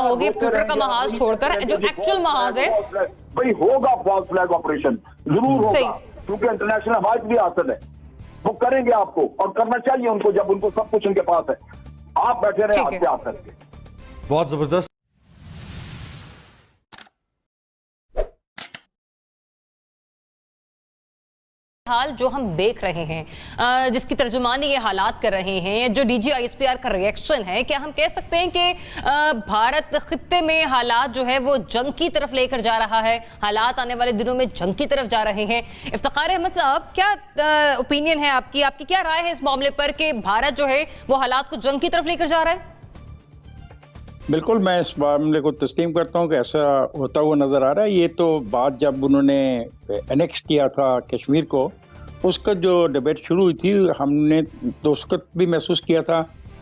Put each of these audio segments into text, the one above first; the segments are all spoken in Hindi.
होगी ट्विटर का महाज छोड़कर, जो एक्चुअल महाज है भाई होगा फॉल्स फ्लैग ऑपरेशन, जरूर होगा, क्योंकि इंटरनेशनल हमारे भी हासिल है, वो करेंगे आपको, और करना चाहिए उनको जब उनको सब कुछ उनके पास है। आप बैठे रहे हाथ पे हाथ करके। बहुत जबरदस्त। हाल जो हम देख रहे हैं, जिसकी तर्जुमानी ये हालात कर रहे हैं, जो DGISPR का रिएक्शन है, क्या हम कह सकते हैं कि भारत खित्ते में हालात जो है वो जंग की तरफ लेकर जा रहा है, हालात आने वाले दिनों में जंग की तरफ जा रहे हैं? इफ्तिखार अहमद साहब, क्या ओपिनियन है आपकी, आपकी क्या राय है इस मामले पर कि भारत जो है वो हालात को जंग की तरफ लेकर जा रहा है? बिल्कुल, मैं इस मामले को तस्लीम करता हूँ कि ऐसा होता हुआ नज़र आ रहा है। ये तो बात जब उन्होंने एनेक्स किया था कश्मीर को, उसका जो डिबेट शुरू हुई थी, हमने तो उस वक्त भी महसूस किया था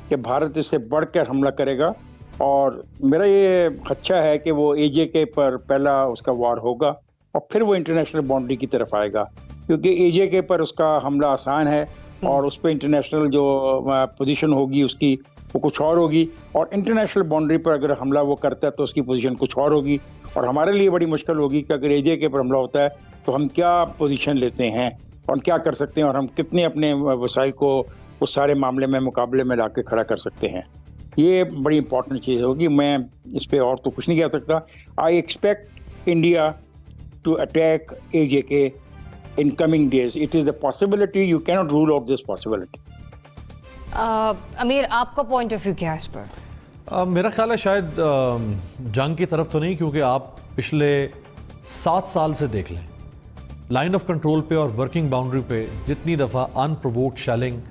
कि भारत इससे बढ़कर हमला करेगा, और मेरा ये खदशा है कि वो AJK पर पहला उसका वार होगा और फिर वो इंटरनेशनल बाउंड्री की तरफ आएगा, क्योंकि AJK पर उसका हमला आसान है और उस पर इंटरनेशनल जो पोजीशन होगी उसकी वो कुछ और होगी, और इंटरनेशनल बाउंड्री पर अगर हमला वो करता है तो उसकी पोजीशन कुछ और होगी, और हमारे लिए बड़ी मुश्किल होगी कि अगर AJK पर हमला होता है तो हम क्या पोजीशन लेते हैं और क्या कर सकते हैं, और हम कितने अपने वसाइल को उस सारे मामले में मुकाबले में लाके खड़ा कर सकते हैं। ये बड़ी इंपॉर्टेंट चीज़ होगी। मैं इस पर और तो कुछ नहीं कह सकता। I expect India to attack AJK in coming days. It is a possibility, you cannot rule out this possibility. Amir, आपका पॉइंट ऑफ व्यू क्या है इस पर? मेरा ख्याल है शायद जंग की तरफ तो नहीं, क्योंकि आप पिछले 7 साल से देख लें, लाइन ऑफ कंट्रोल पे और वर्किंग बाउंड्री पे जितनी दफ़ा अनप्रोवोक्ड शेलिंग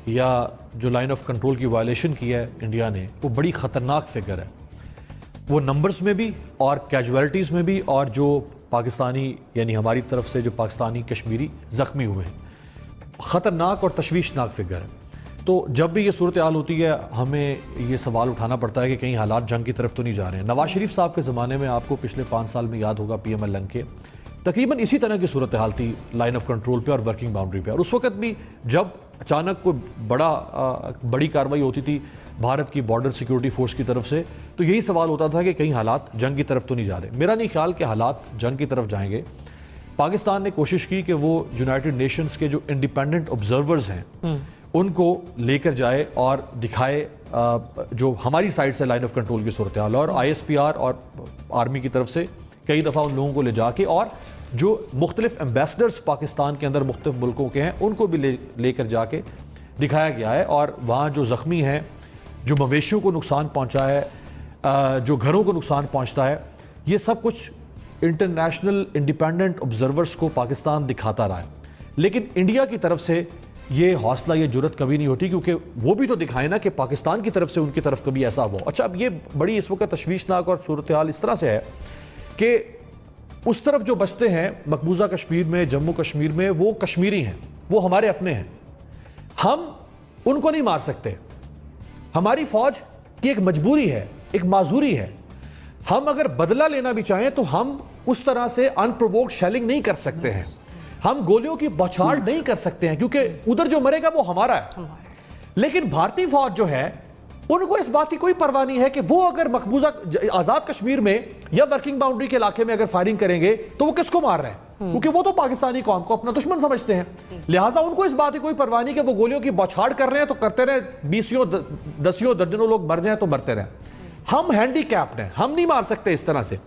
या जो लाइन ऑफ कंट्रोल की वायलेशन की है इंडिया ने, वो बड़ी ख़तरनाक फिगर है। वो नंबर्स में भी और कैजुअलिटीज़ में भी, और जो पाकिस्तानी यानी हमारी तरफ से जो पाकिस्तानी कश्मीरी ज़ख्मी हुए हैं, ख़तरनाक और तशवीशनाक फिगर है। तो जब भी ये सूरत हाल होती है, हमें ये सवाल उठाना पड़ता है कि कहीं हालात जंग की तरफ तो नहीं जा रहे हैं। नवाज शरीफ साहब के ज़माने में आपको पिछले 5 साल में याद होगा, PMLN के तकरीबन इसी तरह की सूरत हाल थी लाइन ऑफ कंट्रोल पे और वर्किंग बाउंड्री पे, और उस वक्त भी जब अचानक कोई बड़ी कार्रवाई होती थी भारत की बॉर्डर सिक्योरिटी फोर्स की तरफ से, तो यही सवाल होता था कि कहीं हालात जंग की तरफ तो नहीं जा रहे। मेरा नहीं ख्याल कि हालात जंग की तरफ जाएंगे। पाकिस्तान ने कोशिश की कि वो यूनाइटेड नेशंस के जो इंडिपेंडेंट ऑब्जर्वर्स हैं उनको लेकर जाए और दिखाए जो हमारी साइड से लाइन ऑफ कंट्रोल की सूरत हाल, और ISPR और आर्मी की तरफ से कई दफ़ा उन लोगों को ले जाके, और जो मुख्तलिफ एम्बेसडर्स पाकिस्तान के अंदर मुख्तलिफ मुल्कों के हैं उनको भी लेकर जाके दिखाया गया है, और वहाँ जो ज़ख्मी हैं, जो मवेशियों को नुकसान पहुँचा है, जो घरों को नुकसान पहुँचता है, ये सब कुछ इंटरनेशनल इंडिपेंडेंट ऑब्जर्वर्स को पाकिस्तान दिखाता रहा है। लेकिन इंडिया की तरफ से ये हौसला, ये जुर्रत कभी नहीं होती, क्योंकि वो भी तो दिखाए ना कि पाकिस्तान की तरफ से उनकी तरफ कभी ऐसा हुआ। अच्छा, अब ये बड़ी इस वक्त तशवीशनाक और सूरत हाल इस तरह से है कि उस तरफ जो बसते हैं मकबूजा कश्मीर में, जम्मू कश्मीर में, वो कश्मीरी हैं, वो हमारे अपने हैं, हम उनको नहीं मार सकते। हमारी फौज की एक मजबूरी है, एक माजूरी है। हम अगर बदला लेना भी चाहें तो हम उस तरह से अनप्रोवोक्ड शेलिंग नहीं कर सकते हैं, हम गोलियों की बौछार नहीं कर सकते हैं, क्योंकि उधर जो मरेगा वो हमारा है। लेकिन भारतीय फौज जो है, उनको इस बात की कोई परवाह नहीं है कि वो अगर मकबूजा आजाद कश्मीर में या वर्किंग बाउंड्री के इलाके में अगर फायरिंग करेंगे तो वो किसको मार रहे हैं, क्योंकि वो तो पाकिस्तानी कौम को अपना दुश्मन समझते हैं। लिहाजा उनको इस बात की कोई परवाह नहीं कि वो गोलियों की बौछार कर रहे हैं तो करते रहे, 20 दर्जनों लोग मर जाए तो मरते रहे। हम हैंडीकैप्ड हैं, हम नहीं मार सकते इस तरह से।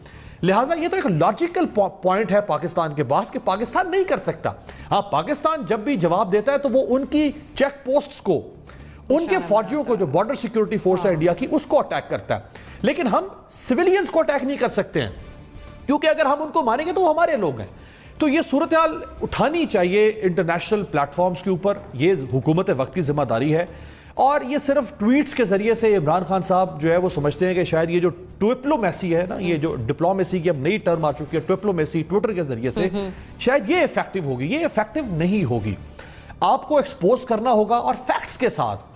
लिहाजा ये तो एक लॉजिकल पॉइंट है पाकिस्तान के पास कि पाकिस्तान नहीं कर सकता। हाँ, पाकिस्तान जब भी जवाब देता है तो वो उनकी चेक पोस्ट्स को, उनके फौजियों को, जो बॉर्डर सिक्योरिटी फोर्स है इंडिया की, उसको अटैक करता है। लेकिन हम सिविलियंस को अटैक नहीं कर सकते हैं, क्योंकि अगर हम उनको मारेंगे तो वो हमारे लोग हैं। तो ये सूरत हाल उठानी चाहिए इंटरनेशनल प्लेटफॉर्म्स के ऊपर, ये हुकूमत वक्त की जिम्मेदारी है। और ये सिर्फ ट्वीट्स के जरिए से इमरान खान साहब जो है वो समझते हैं कि शायद ये जो ट्विप्लोमेसी है ना, ये जो डिप्लोमेसी की अब नई टर्म आ चुकी है, ट्विप्लोमेसी, ट्विटर के जरिए से, शायद ये इफेक्टिव होगी। ये इफेक्टिव नहीं होगी। आपको एक्सपोज करना होगा और फैक्ट्स के साथ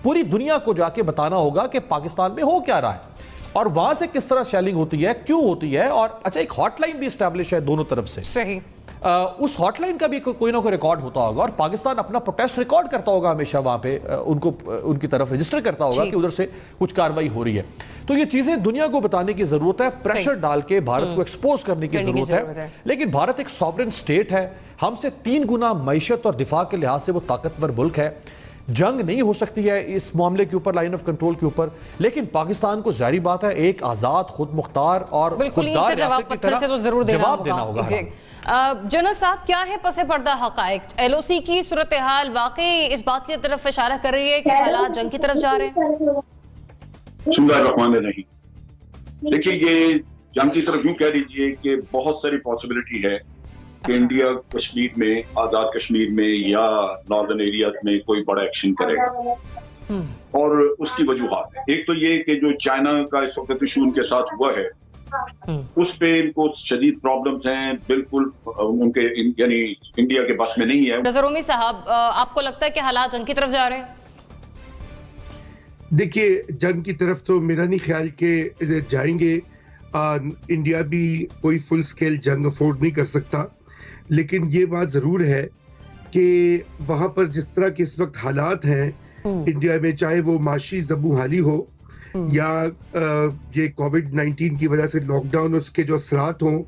पूरी दुनिया को जाके बताना होगा कि पाकिस्तान में हो क्या रहा है और वहां से किस तरह शेलिंग होती है, क्यों होती है। और अच्छा, एक हॉटलाइन भी स्टैब्लिश है दोनों तरफ से। सही। उस हॉटलाइन का भी कोई ना कोई रिकॉर्ड होता होगा और पाकिस्तान अपना प्रोटेस्ट रिकॉर्ड करता होगा हमेशा वहां पे, उनकी तरफ रजिस्टर करता होगा कि उधर से कुछ कार्रवाई हो रही है। तो ये चीजें दुनिया को बताने की जरूरत है, प्रेशर डाल के भारत को एक्सपोज करने की जरूरत है। लेकिन भारत एक सॉवरेन स्टेट है, हमसे 3 गुना मईशत और दिफा के लिहाज से वो ताकतवर मुल्क है। जंग नहीं हो सकती है इस मामले के ऊपर, लाइन ऑफ कंट्रोल के ऊपर, लेकिन पाकिस्तान को जाहिर बात है एक आजाद, खुद मुख्तार और खुददार रियासत की तरह जवाब देना होगा। जनरल साहब, क्या है पसे पर्दा हकायक? LOC की सूरत हाल वाकई इस बात की तरफ इशारा कर रही है कि हालात जंग की तरफ जा रहे हैं? नहीं, देखिए ये जंग की तरफ यूं कह लीजिए कि बहुत सारी पॉसिबिलिटी है कि इंडिया कश्मीर में, आजाद कश्मीर में या नॉर्दर्न एरियाज में कोई बड़ा एक्शन करेगा। और उसकी वजूहात है, एक तो ये कि जो चाइना का इस वक्त इशू उनके साथ हुआ है उस पे इनको शदीद प्रॉब्लम्स हैं, बिल्कुल उनके यानी इंडिया के बस में नहीं है। नजर उम्मीद साहब, आपको लगता है कि हालात जंग की तरफ जा रहे हैं? देखिए, जंग की तरफ तो मेरा नहीं ख्याल के जाएंगे। इंडिया भी कोई फुल स्केल जंग अफोर्ड नहीं कर सकता, लेकिन ये बात जरूर है कि वहां पर जिस तरह के इस वक्त हालात हैं इंडिया में, चाहे वो माशी जबूहाली हो या ये कोविड-19 की वजह से लॉकडाउन उसके जो असरात हों,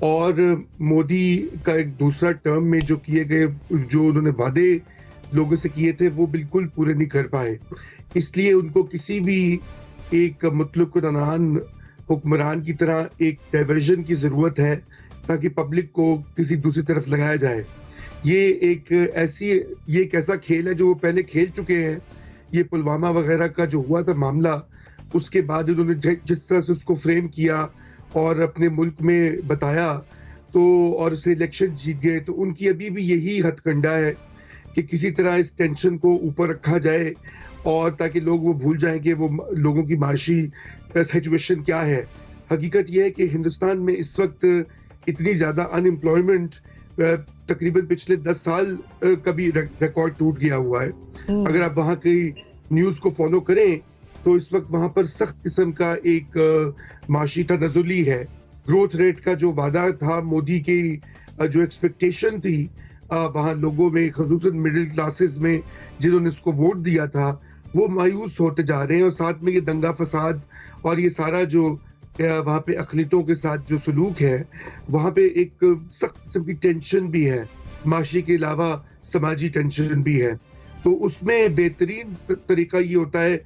और मोदी का एक दूसरा टर्म में जो किए गए, जो उन्होंने वादे लोगों से किए थे वो बिल्कुल पूरे नहीं कर पाए। इसलिए उनको किसी भी एक मतलब को नान हुक्मरान की तरह एक डाइवर्जन की जरूरत है ताकि पब्लिक को किसी दूसरी तरफ लगाया जाए। ये एक ऐसा खेल है जो वो पहले खेल चुके हैं। ये पुलवामा वगैरह का जो हुआ था मामला, उसके बाद उन्होंने जिस तरह से उसको फ्रेम किया और अपने मुल्क में बताया तो, और उसे इलेक्शन जीत गए, तो उनकी अभी भी यही हथकंडा है कि किसी तरह इस टेंशन को ऊपर रखा जाए और ताकि लोग वो भूल जाएं कि वो लोगों की माशी सिचुएशन क्या है। हकीकत यह है कि हिंदुस्तान में इस वक्त इतनी ज्यादा अनएम्प्लॉयमेंट तकरीबन पिछले 10 साल का भी रिकॉर्ड टूट गया हुआ है। अगर आप वहाँ की न्यूज को फॉलो करें तो इस वक्त वहाँ पर सख्त किस्म का एक माशी तनज़ुली है। ग्रोथ रेट का जो वादा था मोदी की, जो एक्सपेक्टेशन थी वहाँ लोगों में, ख़ुसूसन मिडिल क्लासेस में जिन्होंने इसको वोट दिया था, वो मायूस होते जा रहे हैं। और साथ में ये दंगा फसाद और ये सारा जो वहाँ पे अक़लियतों के साथ जो सलूक है, वहाँ पे एक सख्त किस्म की टेंशन भी है, माशी के अलावा समाजी टेंशन भी है। तो उसमें बेहतरीन तरीका ये होता है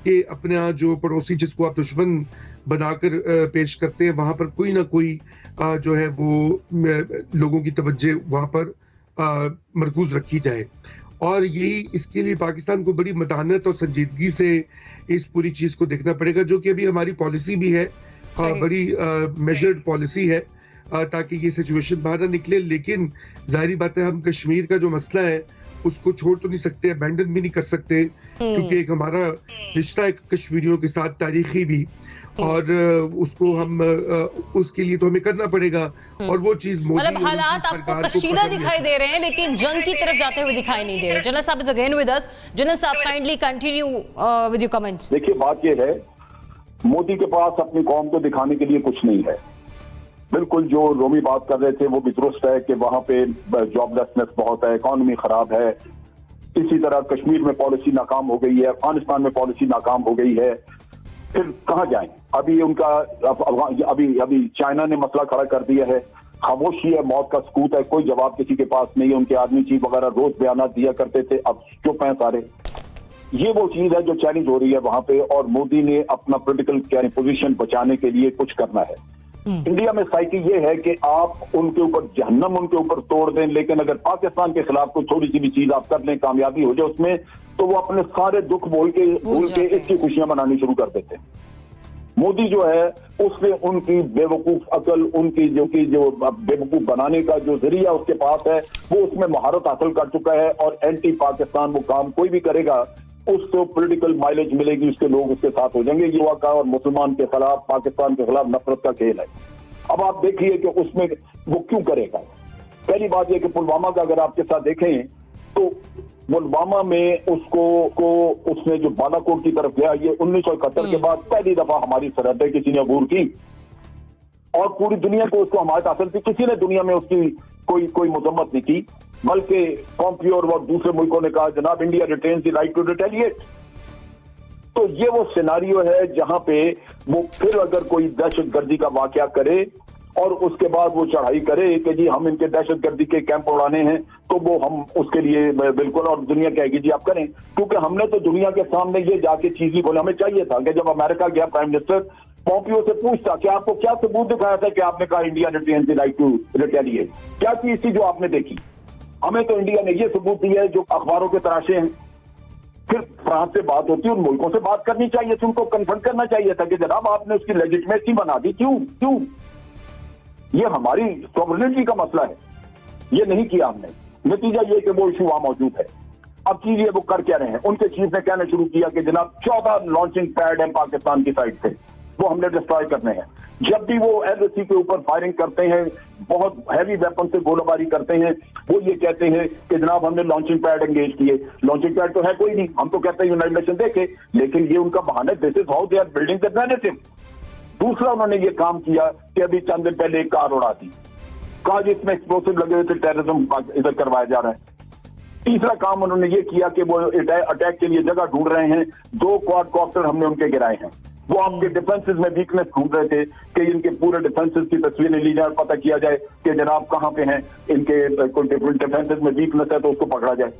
कि अपना जो पड़ोसी जिसको आप दुश्मन बनाकर पेश करते हैं, वहाँ पर कोई ना कोई जो है वो लोगों की तवज्जो वहाँ पर मरकूज रखी जाए। और यही इसके लिए पाकिस्तान को बड़ी मतानत और संजीदगी से इस पूरी चीज को देखना पड़ेगा, जो कि अभी हमारी पॉलिसी भी है, बड़ी मेजर्ड पॉलिसी है ताकि ये सिचुएशन बाहर ना निकले। लेकिन जाहिर बात है हम कश्मीर का जो मसला है उसको छोड़ तो नहीं सकते, अबैंडन भी नहीं कर सकते, क्योंकि एक हमारा रिश्ता है कश्मीरियों के साथ तारीखी भी, और उसको हम उसके लिए तो हमें करना पड़ेगा। और वो चीज मतलब हालात आपको कशीदा दिखाई दे रहे हैं लेकिन जंग की तरफ जाते हुए दिखाई नहीं दे रहे। जनरल साहब is again with us. General साहब kindly continue with your comments. देखिए, बात ये है, मोदी के पास अपनी कौम को दिखाने के लिए कुछ नहीं है। बिल्कुल जो रोमी बात कर रहे थे वो भी दुरुस्त है कि वहां पे जॉबलेसनेस बहुत है, इकॉनमी खराब है। इसी तरह कश्मीर में पॉलिसी नाकाम हो गई है, अफगानिस्तान में पॉलिसी नाकाम हो गई है। फिर कहाँ जाएं? अभी उनका अभी चाइना ने मसला खड़ा कर दिया है। खामोशी है, मौत का सकूत है, कोई जवाब किसी के पास नहीं है। उनके आर्मी चीफ वगैरह रोज बयान दिया करते थे, अब चुप हैं सारे। ये वो चीज है जो चैलेंज हो रही है वहां पे, और मोदी ने अपना पॉलिटिकल पोजीशन बचाने के लिए कुछ करना है। इंडिया में साइकी ये है कि आप उनके ऊपर जहन्नम उनके ऊपर तोड़ दें, लेकिन अगर पाकिस्तान के खिलाफ कोई थोड़ी सी भी चीज आप कर लें, कामयाबी हो जाए उसमें, तो वो अपने सारे दुख भूल के इसकी खुशियां मनानी शुरू कर देते हैं। मोदी जो है उसने उनकी बेवकूफ अकल, उनकी जो बेवकूफ बनाने का जो जरिया उसके पास है, वो उसमें महारत हासिल कर चुका है। और एंटी पाकिस्तान वो काम कोई भी करेगा उसको पॉलिटिकल माइलेज मिलेगी, उसके लोग उसके साथ हो जाएंगे। युवा का और मुसलमान के खिलाफ, पाकिस्तान के खिलाफ नफरत का खेल है। अब आप देखिए कि उसमें वो क्यों करेगा। पहली बात यह कि पुलवामा का अगर आपके साथ देखें तो पुलवामा में उसने जो बालाकोट की तरफ गया, ये 1971 के बाद पहली दफा हमारी सरहदें किसी ने अबूर की और पूरी दुनिया को उसको हमायत हासिल थी। किसी ने दुनिया में उसकी कोई मजम्मत नहीं की, बल्कि पॉम्पियो और दूसरे मुल्कों ने कहा जनाब India retains the right to retaliate. तो ये वो सिनारियो है जहां पे वो फिर अगर कोई दहशतगर्दी का वाकया करे और उसके बाद वो चढ़ाई करे कि जी हम इनके दहशतगर्दी के कैंप उड़ाने हैं, तो वो हम उसके लिए बिल्कुल, और दुनिया कहेगी जी आप करें, क्योंकि हमने तो दुनिया के सामने ये जाके चीज ही बोले। हमें चाहिए था कि जब अमेरिका गया प्राइम मिनिस्टर पॉम्पियो से पूछता कि आपको क्या सबूत दिखाया था कि आपने कहा India retains the right to retaliate, क्या चीज थी जो आपने देखी? हमें तो इंडिया ने ये सबूत दिया है जो अखबारों के तराशे हैं। फिर फ्रांस से बात होती है, उन मुल्कों से बात करनी चाहिए थी, उनको कन्फ्रंट करना चाहिए था कि जनाब आपने उसकी लेजिटिमेसी बना दी, क्यों? ये हमारी सॉवरेनिटी का मसला है, ये नहीं किया हमने। नतीजा ये कि वो इशू वहां मौजूद है। अब चीज वो कर क्या रहे हैं, उनके चीफ ने कहना शुरू किया कि जनाब 14 लॉन्चिंग पैड हैं पाकिस्तान की साइड से, वो हमने डिस्ट्रॉय करने हैं। जब भी वो LAC के ऊपर फायरिंग करते हैं, बहुत हैवी वेपन से गोलाबारी करते हैं, वो ये कहते हैं कि जनाब हमने लॉन्चिंग पैड एंगेज किए। लॉन्चिंग पैड तो है कोई नहीं, हम तो कहते हैं यूनाइटेड नेशन देखे, लेकिन ये उनका बहाना, this is how they are building the narrative. दूसरा उन्होंने ये काम किया कि अभी चंद दिन पहले एक कार उड़ा दी, कहा जिसमें एक्सप्लोसिव लगे हुए थे, टेररिज्म इधर करवाया जा रहा है। तीसरा काम उन्होंने ये किया कि वो अटैक के लिए जगह ढूंढ रहे हैं, 2 क्वाडकॉप्टर हमने उनके गिराए हैं। वो आपके डिफेंसेस में वीकनेस ढूंढ रहे थे कि इनके पूरे डिफेंसेस की तस्वीरें ली जाए और पता किया जाए कि जनाब कहां पे हैं, इनके कोई डिफेंसेस में वीकनेस है तो उसको पकड़ा जाए।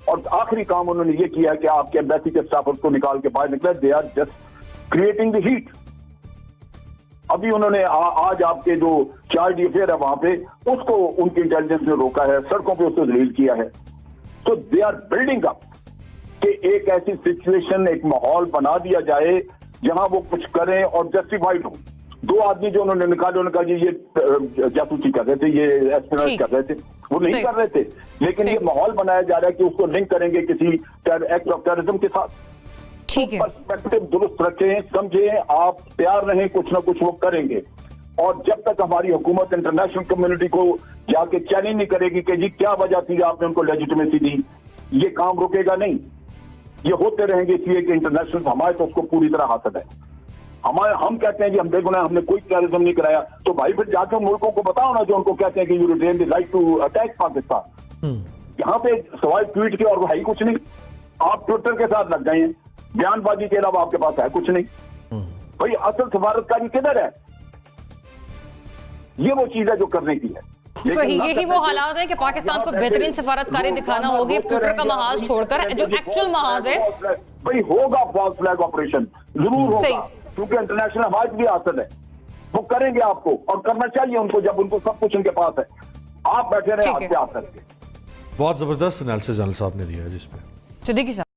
और आखिरी काम उन्होंने ये किया कि आपके एम्बेसी के स्टाफर्स को निकाल के बाहर निकले, they are just creating the heat. अभी उन्होंने आज आपके जो चार्ज अफेयर है वहां पे, उसको उनकी इंटेलिजेंस ने रोका है, सड़कों पे उसको जलील किया है। तो दे आर बिल्डिंग अप कि एक ऐसी सिचुएशन, एक माहौल बना दिया जाए जहां वो कुछ करें और जस्टिफाइड हो। 2 आदमी जो उन्होंने निकाले, उन्होंने कहा जी ये जासूसी कर रहे थे, ये एस्पिरेट कर रहे थे, वो नहीं कर रहे थे, लेकिन ये माहौल बनाया जा रहा है कि उसको लिंक करेंगे किसी एक्ट ऑफ टेररिज्म के साथ। ठीक है, पर्सपेक्टिव दुरुस्त रखें, समझें, आप तैयार रहें, कुछ ना कुछ वो करेंगे। और जब तक हमारी हुकूमत इंटरनेशनल कम्युनिटी को जाके चैलेंज नहीं करेगी कि जी क्या वजह थी आपने उनको लेजिटिमेसी दी, ये काम रुकेगा नहीं। ये होते रहेंगे इसलिए कि इंटरनेशनल हमारे तो उसको पूरी तरह हासिल है। हम कहते हैं जी हम बेगुनाह, हमने कोई टेररिज्म नहीं कराया, तो भाई फिर जाकर मुल्कों को बताओ ना जो उनको कहते हैं कि you retain the right to attack Pakistan. यहाँ पे सवाल ट्वीट के और वो है ही कुछ नहीं। आप ट्विटर के साथ लग गए हैं, बयानबाजी के अलावा आपके पास है कुछ नहीं। भाई असल सफारतकारी किधर है? ये वो चीज है जो करने की है। सही, यही वो हालात है कि पाकिस्तान को बेहतरीन सफारतकारी दिखाना होगी, ट्विटर का महाज छोड़कर जो एक्चुअल महाज है। भाई होगा फॉल्स फ्लैग ऑपरेशन, जरूर होगा, क्योंकि इंटरनेशनल हमारे भी हासिल है, वो करेंगे आपको, और करना चाहिए उनको जब उनको सब कुछ उनके पास है। आप बैठे रहे हाथ पे हाथ करके। बहुत जबरदस्त एनालिसिस जनरल साहब ने दिया है जिसपे। सिद्दीकी साहब।